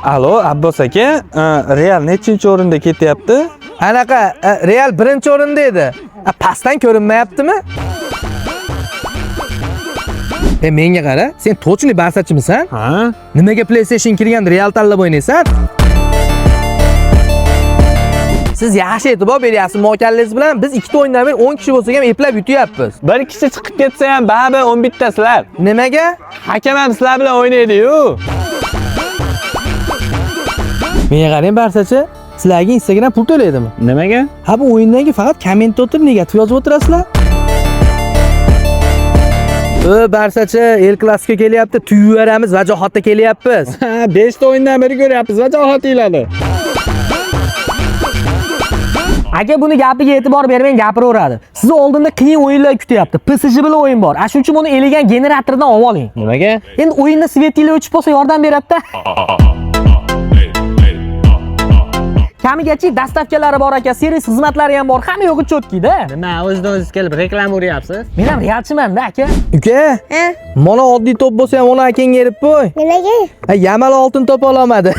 Alo, Abbos aka, Real nechinchi o'rinda ketyapti? Anaqa Real birinchi o'rinda edi. Pastdan ko'rinmayaptimi? Menga qara, sen to'chli barsachimisan? Ha? Nimaga PlayStation kirganda Real tanlab o'ynaysan? Siz yaxshi e'tibor beryapsiz mo'kallingiz bilan. Biz ikkita o'yindan beri 10 kishi bo'lsak ham eplab yutyapmiz. Bir kishi chiqib ketsa ham baribir 11 tasizlar. Nimaga? Hakam ham sizlar bilan o'ynaydi-yu. Menga qarang barsachi, sizlarga Instagram pul to'laydimi? Nimaga? Ha bu o'yindagi faqat kommentator negativ yozib o'tirasizlar. Barsachi, El Clasico kelyapti, tuyuvaramiz, vajohatda kelyapmiz. 5 ta o'yindan beri ko'ryapmiz, vajohatinglarni. Aka buni gapiga e'tibor bermang, gapiraveradi. Sizni oldinda qiyin o'yinlar kutyapti. PSG bilan o'yin bor. Shuning uchun buni elegan generatordan olib oling. Nimaga? Endi o'yinda svetiylar o'chib qolsa yordam beradi-da. Kamigachi dastavkalari bor aka, servis xizmatlari ham bor. Hamma yo'g'i cho'tkida. Nima, o'zidan o'zingiz kelib reklama uryapsiz? Men ham realchiman-da aka. Uka, mana oddiy to'p bo'lsa ham ona akangga berib qo'y. Nimaga? Yamal oltin to'p ololmadi.